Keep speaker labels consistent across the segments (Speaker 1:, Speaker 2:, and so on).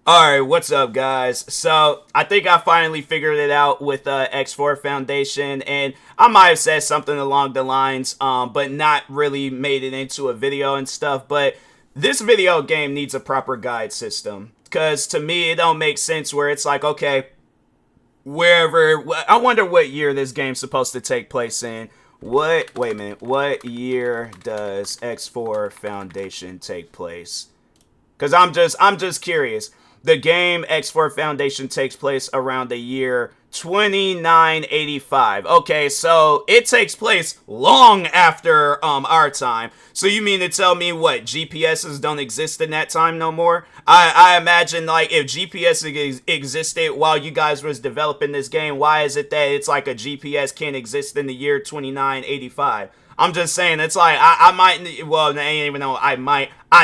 Speaker 1: Alright, what's up, guys? So, I think I finally figured it out with X4 Foundation, and I might have said something along the lines, but not really made it into a video and stuff. But this video game needs a proper guide system, because to me, it don't make sense where it's like, okay, wherever, I wonder what year this game's supposed to take place in. Wait a minute, what year does X4 Foundation take place? Because I'm just curious. The game X4 Foundation takes place around the year 2985. Okay, so it takes place long after our time. So you mean to tell me what, GPSs don't exist in that time no more? I imagine, like, if GPS existed while you guys was developing this game, why is it that it's like a GPS can't exist in the year 2985? I'm just saying, it's like, I might, well, I ain't even know, I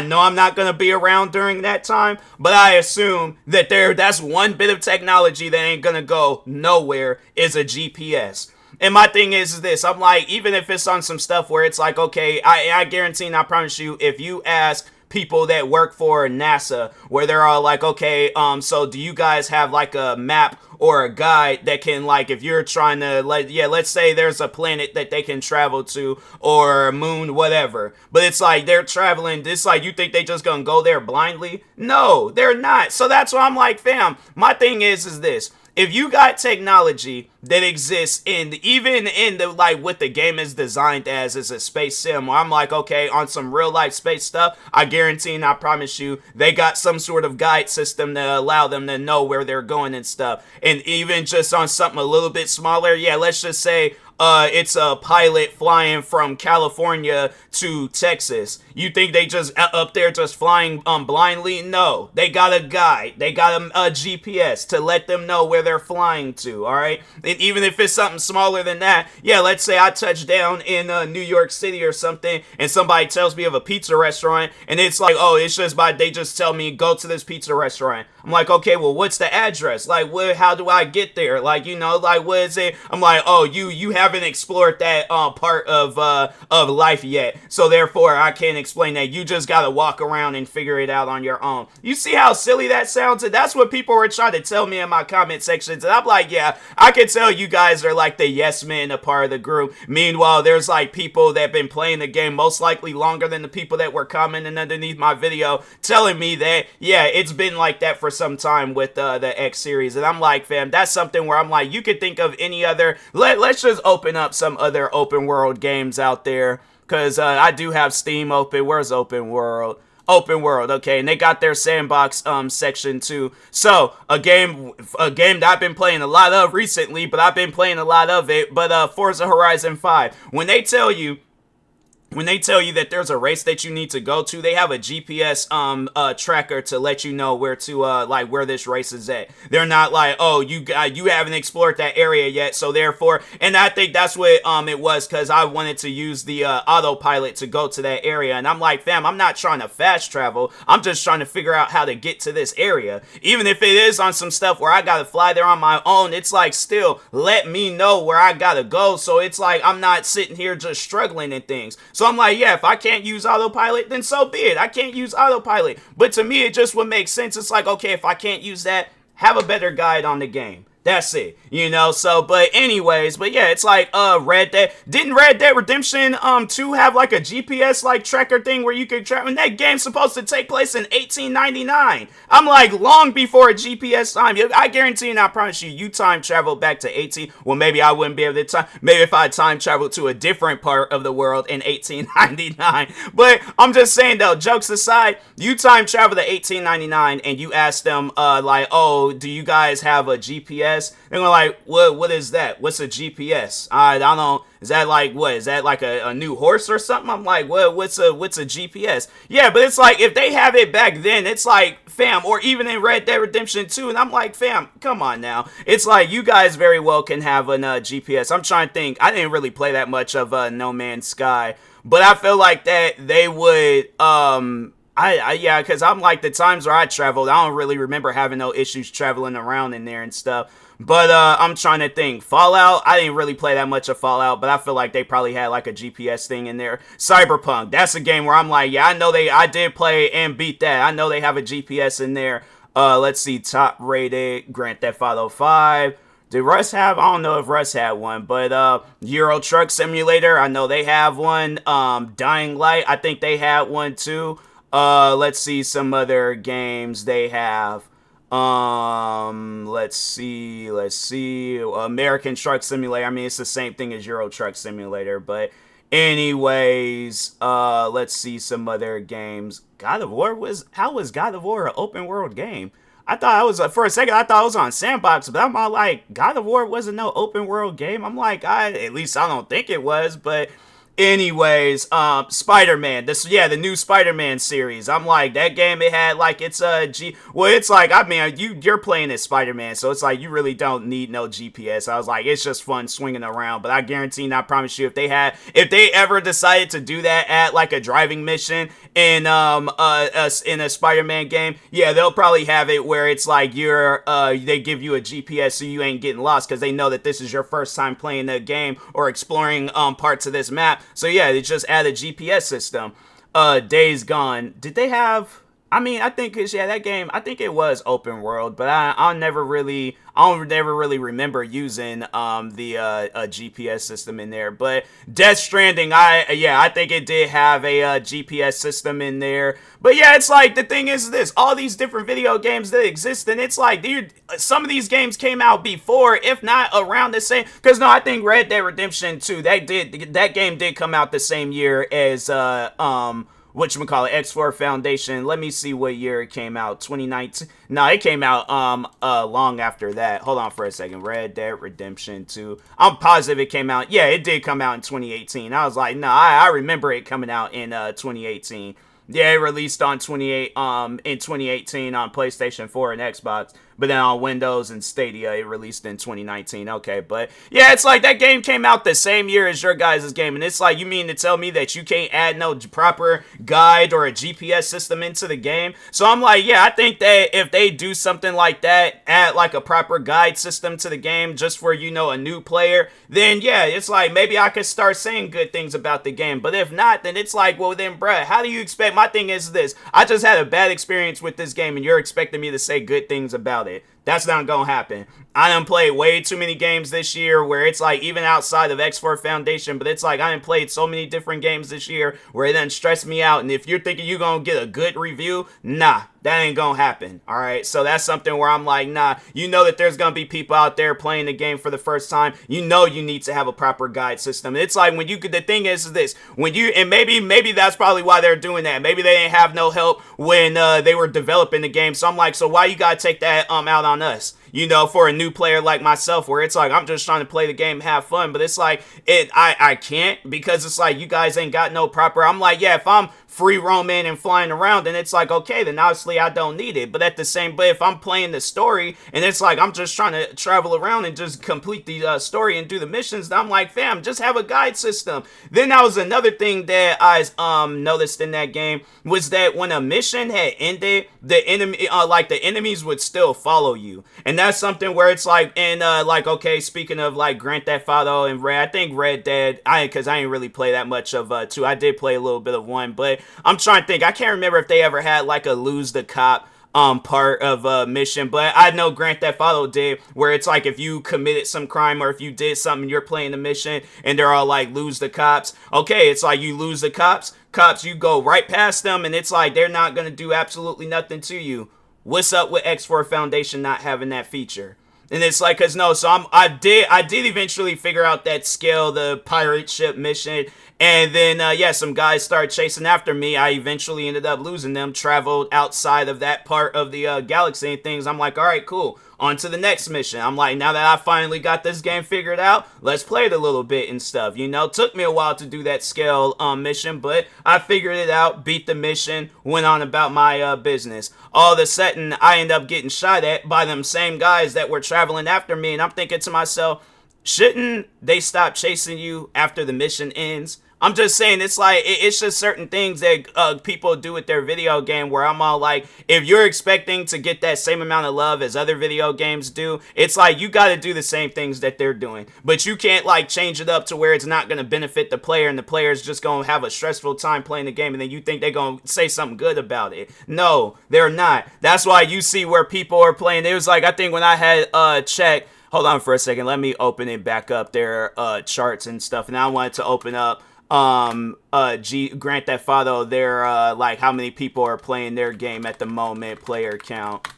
Speaker 1: know I'm not going to be around during that time, but I assume that that's one bit of technology that ain't going to go nowhere is a GPS. And my thing is this, I'm like, even if it's on some stuff where it's like, okay, I guarantee and I promise you, if you ask people that work for NASA, where they're all like, okay, so do you guys have like a map or a guide that can, like, if you're trying to, like, yeah, let's say there's a planet that they can travel to, or a moon, whatever, but it's like they're traveling, it's like, you think they just gonna go there blindly? No, they're not. So that's why I'm like, fam, my thing is this. If you got technology that exists even in the, like, what the game is designed as a space sim, where I'm like, okay, on some real life space stuff, I guarantee and I promise you, they got some sort of guide system to allow them to know where they're going and stuff. And even just on something a little bit smaller, yeah, let's just say, it's a pilot flying from California to Texas. You think they just up there just flying blindly? No, they got a guide. They got a GPS to let them know where they're flying to. All right, and even if it's something smaller than that, yeah, let's say I touch down in New York City or something, and somebody tells me of a pizza restaurant, and it's like, oh, it's just they just tell me go to this pizza restaurant. I'm like, okay, well, what's the address? Like, how do I get there? Like, you know, like, what is it? I'm like, oh, you haven't explored that part of life yet, so therefore I can't explain that. You just gotta walk around and figure it out on your own. You see how silly that sounds? And that's what people were trying to tell me in my comment sections, and I'm like, yeah, I can tell you guys are like the yes men, a part of the group. Meanwhile, there's like people that have been playing the game most likely longer than the people that were commenting underneath my video telling me that, yeah, it's been like that for some time with the X series. And I'm like, fam, that's something where I'm like, you could think of any other, let's just open up some other open world games out there, because I do have Steam open. Where's open world? Open world, okay, and they got their sandbox section too. So a game that I've been playing a lot of recently, but I've been playing a lot of it, but Forza Horizon 5, when they tell you that there's a race that you need to go to, they have a GPS tracker to let you know where to like where this race is at. They're not like, oh, you haven't explored that area yet, so therefore, and I think that's what it was, because I wanted to use the autopilot to go to that area, and I'm like, fam, I'm not trying to fast travel, I'm just trying to figure out how to get to this area. Even if it is on some stuff where I gotta fly there on my own, it's like, still let me know where I gotta go, so it's like I'm not sitting here just struggling and things. So I'm like, yeah, if I can't use autopilot, then so be it. I can't use autopilot. But to me, it just would make sense. It's like, okay, if I can't use that, have a better guide on the game. That's it, you know. So, but anyways, but yeah, it's like Red Dead. Didn't Red Dead Redemption 2 have like a GPS like tracker thing where you could track? And that game's supposed to take place in 1899. I'm like, long before a GPS time. I guarantee and I promise you, you time travel back to 18. Well, maybe I wouldn't be able to time. Maybe if I time traveled to a different part of the world in 1899. But I'm just saying though, jokes aside, you time travel to 1899 and you ask them like, oh, do you guys have a GPS? They're like, what is that? What's a GPS? I don't know. Is that like, what? Is that like a new horse or something? I'm like, what's a GPS? Yeah, but it's like, if they have it back then, it's like, fam, or even in Red Dead Redemption 2, and I'm like, fam, come on now. It's like, you guys very well can have a GPS. I'm trying to think. I didn't really play that much of No Man's Sky, but I feel like that they would, yeah, because I'm like, the times where I traveled, I don't really remember having no issues traveling around in there and stuff. But I'm trying to think. Fallout, I didn't really play that much of Fallout, but I feel like they probably had like a GPS thing in there. Cyberpunk, that's a game where I'm like, yeah, I know I did play and beat that. I know they have a GPS in there. Let's see, top rated Grand Theft Auto 5. Did Russ have? I don't know if Russ had one, but Euro Truck Simulator, I know they have one. Dying Light, I think they had one too. Let's see some other games they have. Let's see. American Truck Simulator. I mean, it's the same thing as Euro Truck Simulator, but anyways, let's see some other games. How was God of War an open world game? I thought I was for a second. I thought I was on Sandbox, but I'm all like, God of War wasn't no open world game. I'm like, at least I don't think it was. But anyways, Spider-Man. The new Spider-Man series. I'm like, that game. It had like it's it's like, I mean, you're playing as Spider-Man, so it's like you really don't need no GPS. I was like, it's just fun swinging around. But I guarantee, and I promise you, if they ever decided to do that at like a driving mission in in a Spider-Man game, yeah, they'll probably have it where it's like they give you a GPS so you ain't getting lost, because they know that this is your first time playing the game or exploring parts of this map. So yeah, they just add a GPS system. Days Gone. Did they have? I mean, I think that game. I think it was open world, but I don't never really remember using the GPS system in there. But Death Stranding, I think it did have a GPS system in there. But yeah, it's like, the thing is this: all these different video games that exist, and it's like, dude, some of these games came out before, if not around the same. Because no, I think Red Dead Redemption 2, that game did come out the same year as whatchamacallit, X4 Foundation. Let me see what year it came out. 2019. No, it came out long after that. Hold on for a second. Red Dead Redemption 2. I'm positive it came out. Yeah, it did come out in 2018. I was like, no, I remember it coming out in 2018. Yeah, it released on in 2018 on PlayStation 4 and Xbox. But then on Windows and Stadia, it released in 2019. Okay, but yeah, it's like that game came out the same year as your guys' game. And it's like, you mean to tell me that you can't add no proper guide or a GPS system into the game? So I'm like, yeah, I think that if they do something like that, add like a proper guide system to the game just for, a new player, then yeah, it's like, maybe I could start saying good things about the game. But if not, then it's like, well then, bruh, how do you expect? My thing is this: I just had a bad experience with this game and you're expecting me to say good things about it. That's not gonna happen. I done played way too many games this year where it's like, even outside of X4 Foundation, but it's like I done played so many different games this year where it done stressed me out. And if you're thinking you're gonna get a good review, nah, that ain't gonna happen. All right, so that's something where I'm like, nah, that there's gonna be people out there playing the game for the first time. You need to have a proper guide system. It's like, the thing is this: and maybe that's probably why they're doing that. Maybe they didn't have no help when they were developing the game. So I'm like, so why you gotta take that out on us? For a new player like myself, where it's like, I'm just trying to play the game and have fun, but it's like, I can't, because it's like, you guys ain't got no proper. I'm like, yeah, if I'm free roaming and flying around, then it's like, okay, then obviously I don't need it. But if I'm playing the story and it's like, I'm just trying to travel around and just complete the story and do the missions, then I'm like, fam, just have a guide system. Then that was another thing that I noticed in that game, was that when a mission had ended, the enemies would still follow you. And that's something where it's like, okay, speaking of like Grand Theft Auto and I think Red Dead, because I ain't really play that much of 2. I did play a little bit of 1, but I'm trying to think. I can't remember if they ever had like a lose the cop part of a mission, but I know Grand Theft Auto did, where it's like, if you committed some crime or if you did something, you're playing the mission and they're all like, lose the cops. Okay, it's like, you lose the cops, you go right past them, and it's like, they're not gonna do absolutely nothing to you. What's up with X4 Foundation not having that feature? And it's like, I did eventually figure out that skill, the pirate ship mission. And then, some guys started chasing after me. I eventually ended up losing them, traveled outside of that part of the galaxy and things. I'm like, all right, cool. On to the next mission. I'm like, now that I finally got this game figured out, let's play it a little bit and stuff. Took me a while to do that scale mission, but I figured it out, beat the mission, went on about my business. All of a sudden, I end up getting shot at by them same guys that were traveling after me, and I'm thinking to myself, shouldn't they stop chasing you after the mission ends? I'm just saying, it's like, it's just certain things that people do with their video game where I'm all like, if you're expecting to get that same amount of love as other video games do, it's like, you got to do the same things that they're doing. But you can't, like, change it up to where it's not going to benefit the player and the player's just going to have a stressful time playing the game and then you think they're going to say something good about it. No, they're not. That's why you see where people are playing. It was like, I think when I had checked, hold on for a second, let me open it back up, their charts and stuff, and I wanted to open up Grand Theft Auto, their like how many people are playing their game at the moment, player count.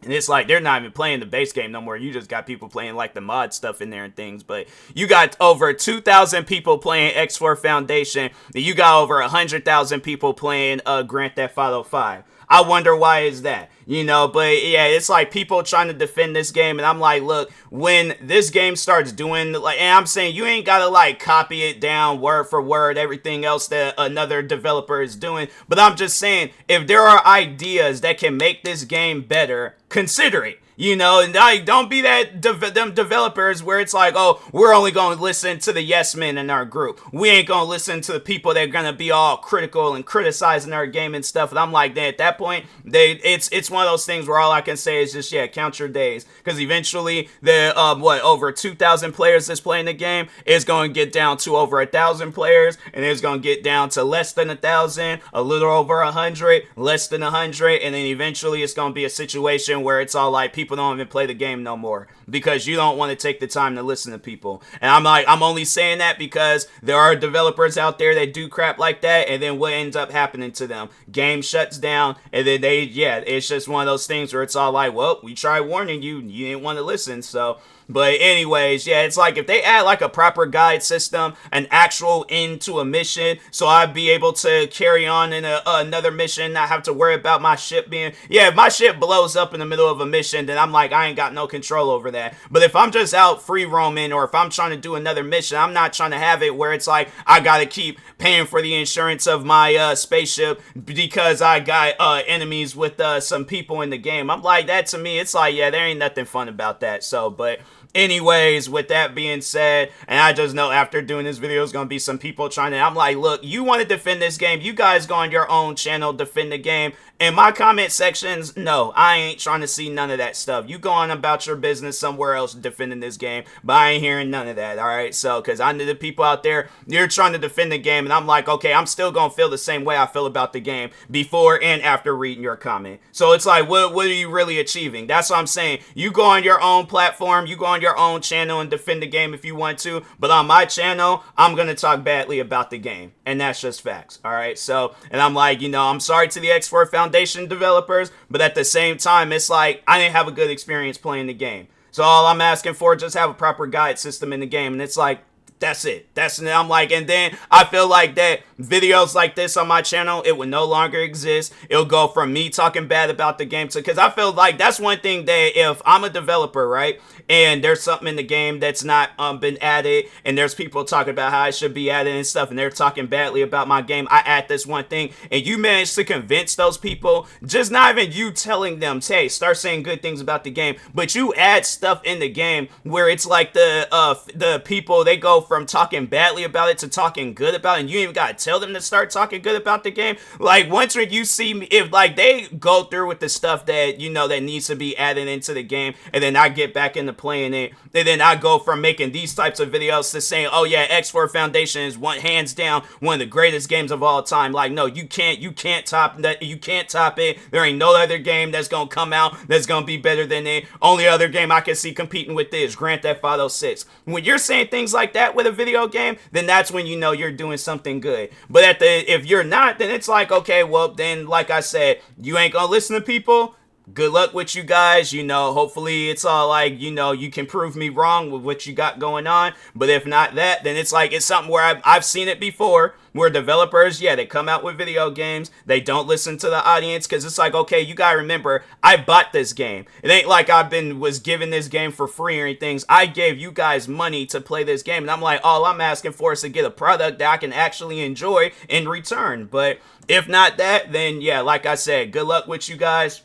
Speaker 1: And it's like, they're not even playing the base game no more. You just got people playing like the mod stuff in there and things. But you got over 2,000 people playing X4 Foundation. And you got over 100,000 people playing Grand Theft Auto 5. I wonder why is that, you know, but yeah, it's like people trying to defend this game, and I'm like, look, when this game starts doing, like, and I'm saying you ain't gotta like copy it down word for word, everything else that another developer is doing, but I'm just saying, if there are ideas that can make this game better, consider it. You know, and don't be that them developers where it's like, oh, we're only going to listen to the yes men in our group. We ain't going to listen to the people that are going to be all critical and criticizing our game and stuff. And I'm like, at that point, it's one of those things where all I can say is just, yeah, count your days. Because eventually, the, over 2,000 players that's playing the game is going to get down to over 1,000 players. And it's going to get down to less than 1,000, a little over 100, less than 100. And then eventually, it's going to be a situation where it's all like, people don't even play the game no more because you don't want to take the time to listen to people. And I'm like, I'm only saying that because there are developers out there that do crap like that, and then what ends up happening to them? Game shuts down, and then it's just one of those things where it's all like, well, we tried warning you, you didn't want to listen, so. But anyways, yeah, it's like if they add like a proper guide system, an actual end to a mission, so I'd be able to carry on in another mission, not have to worry about my ship being, yeah, if my ship blows up in the middle of a mission, then I'm like, I ain't got no control over that. But if I'm just out free roaming, or if I'm trying to do another mission, I'm not trying to have it where it's like, I gotta keep paying for the insurance of my spaceship because I got enemies with some people in the game. I'm like, that to me, it's like, yeah, there ain't nothing fun about that. So, but anyways, with that being said, and I just know after doing this video, there's going to be some people trying to, I'm like, look, you want to defend this game, you guys go on your own channel, defend the game. In my comment sections, no, I ain't trying to see none of that stuff. You go on about your business somewhere else defending this game, but I ain't hearing none of that, alright? So, because I know the people out there, you're trying to defend the game, and I'm like, okay, I'm still going to feel the same way I feel about the game before and after reading your comment. So, it's like, what are you really achieving? That's what I'm saying. You go on your own platform, you go on your own channel and defend the game if you want to, but on my channel, I'm going to talk badly about the game, and that's just facts, alright? So, and I'm like, you know, I'm sorry to the X4 Foundation developers, but at the same time, it's like, I didn't have a good experience playing the game. So all I'm asking for is just have a proper guide system in the game, and it's like, that's it. I'm like, and then I feel like that videos like this on my channel, it would no longer exist. It'll go from me talking bad about the game to, because I feel like that's one thing that if I'm a developer, right, and there's something in the game that's not been added, and there's people talking about how it should be added and stuff, and they're talking badly about my game, I add this one thing, and you manage to convince those people, just not even you telling them, hey, start saying good things about the game, but you add stuff in the game where it's like the people, they go from talking badly about it to talking good about it, and you even gotta tell them to start talking good about the game. Like, once you see me, if like they go through with the stuff that, you know, that needs to be added into the game, and then I get back into playing it, and then I go from making these types of videos to saying, oh yeah, X4 Foundation is hands down one of the greatest games of all time. Like, no, you can't top that, you can't top it. There ain't no other game that's gonna come out that's gonna be better than it. Only other game I can see competing with this, Grand Theft Auto 6. When you're saying things like that with a video game, then that's when you know you're doing something good. But if you're not, then it's like, okay, well, then like I said, you ain't gonna listen to people. Good luck with you guys, you know, hopefully it's all like, you know, you can prove me wrong with what you got going on, but if not that, then it's like, it's something where I've seen it before, where developers, yeah, they come out with video games, they don't listen to the audience, because it's like, okay, you gotta remember, I bought this game. It ain't like was given this game for free or anything. I gave you guys money to play this game, and I'm like, all I'm asking for is to get a product that I can actually enjoy in return. But if not that, then yeah, like I said, good luck with you guys.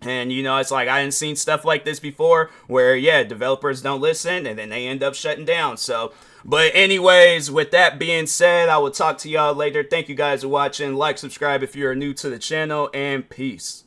Speaker 1: And, you know, it's like I hadn't seen stuff like this before where, yeah, developers don't listen and then they end up shutting down. So, but anyways, with that being said, I will talk to y'all later. Thank you guys for watching. Like, subscribe if you're new to the channel, and peace.